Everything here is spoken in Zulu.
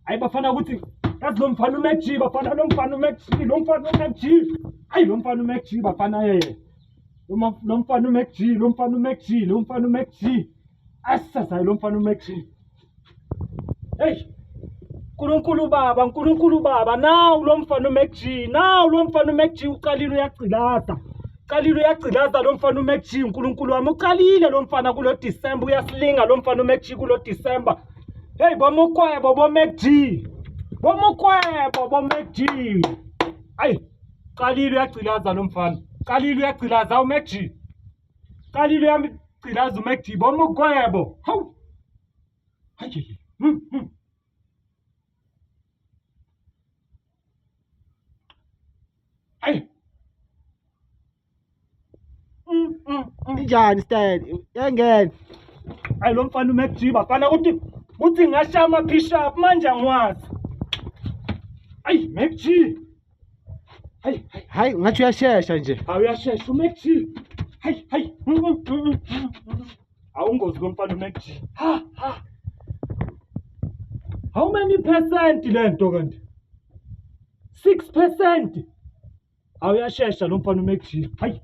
hayi bafana ukuthi yazi lo mfana uMac G bafana lo mfana uMac G lo mfana uMac G hayi lo mfana uMac G bafana lo mfana uMac G lo mfana uMac G lo mfana uMac G asazayo lo mfana uMac G hey nkulunkulu baba nawu lo mfana uMac G nawu lo mfana uMac G uqalile uyagcilaza lo mfana uMac G unkulunkulu wami uqalile lo mfana kulo December uyasilinga lo mfana uMac G kulo December hey bomokwebo boMac G boMac G hayi qalile uyagcilaza lo mfana qalile uyagcilaza uMac G qalile uyagcilaza uMac G bomokwebo hawu hayi hayi Injani style? Yangena. hayi lo mfana uMac G bafana uthi ngashaya ama-push up manje angwazi hayi Mac G Hayi ngathi uyashesha nje. awuyashesha uMac G hayi awungozi komfana uMac G how many percent lento kanti 6% awuyashesha lo mfana uMac G hayi